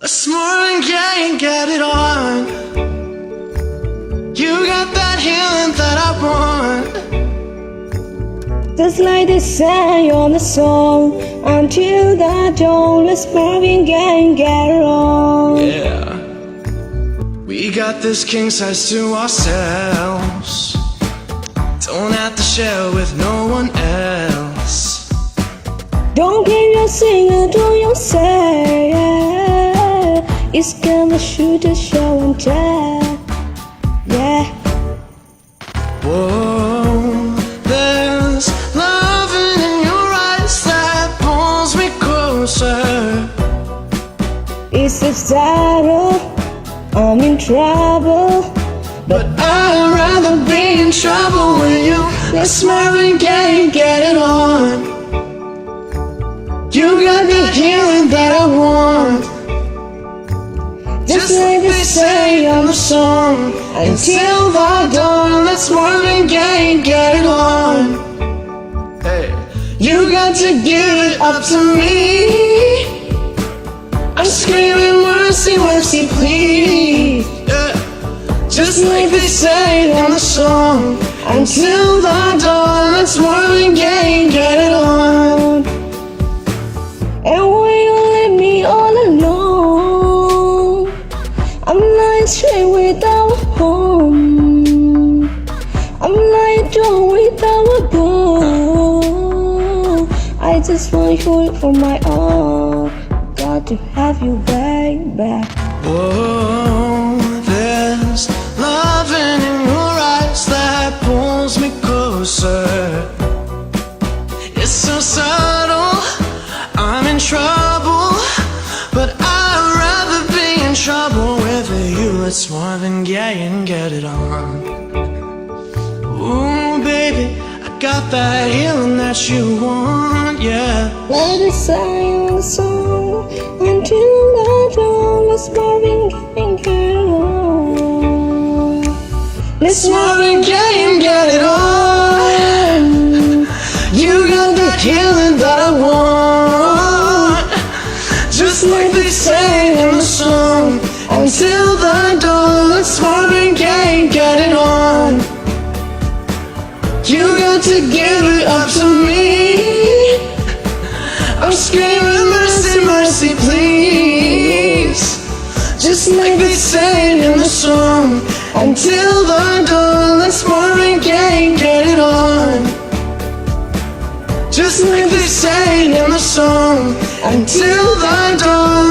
This morning can't get it on. You got that healing that I want. Just like they say on the song, until the dawn, let's Marvin Gaye and get it on. Yeah, we got this king size to ourselves. Don't have to share with no one else. Don't keep your singer to yourself. It's gonna shoot a show and tell. Yeah. Whoa, there's love in your eyes that pulls me closer. It's a battle, I'm in trouble, But I'd rather be in trouble with you. Let's Marvin Gaye and get it on. You got the healing that I want. Just like they say on the song, until the dawn, let's Marvin Gaye and get it on. Hey, you got to give it up to me. I'm screaming mercy, mercy, please. Yeah. Just like they say on the song, until the dawn, let's Marvin Gaye and get it on. and when you leave me all alone, I'm lying straight without a home. I'm lying down without a goal. I just want you for my own. Got to have you back. Whoa, there's loving in your eyes that pulls me closer. It's so subtle, I'm in trouble, but I'd rather be in trouble with you. Let's Marvin Gaye and get it on. Ooh, baby, I got that healing that you want, yeah. Let it sing the song until the dawn. Let's Marvin Gaye and get it on. Let's Marvin Gaye and get it on. You got that healing that I want. Just like they say in the song, until the dawn, let's Marvin Gaye and get it on. You got to give it up to me. I'm screaming mercy, mercy, please. Just like they say in the song, until the dawn, let's Marvin Gaye and get it on. Just like they say in the song, until the dawn,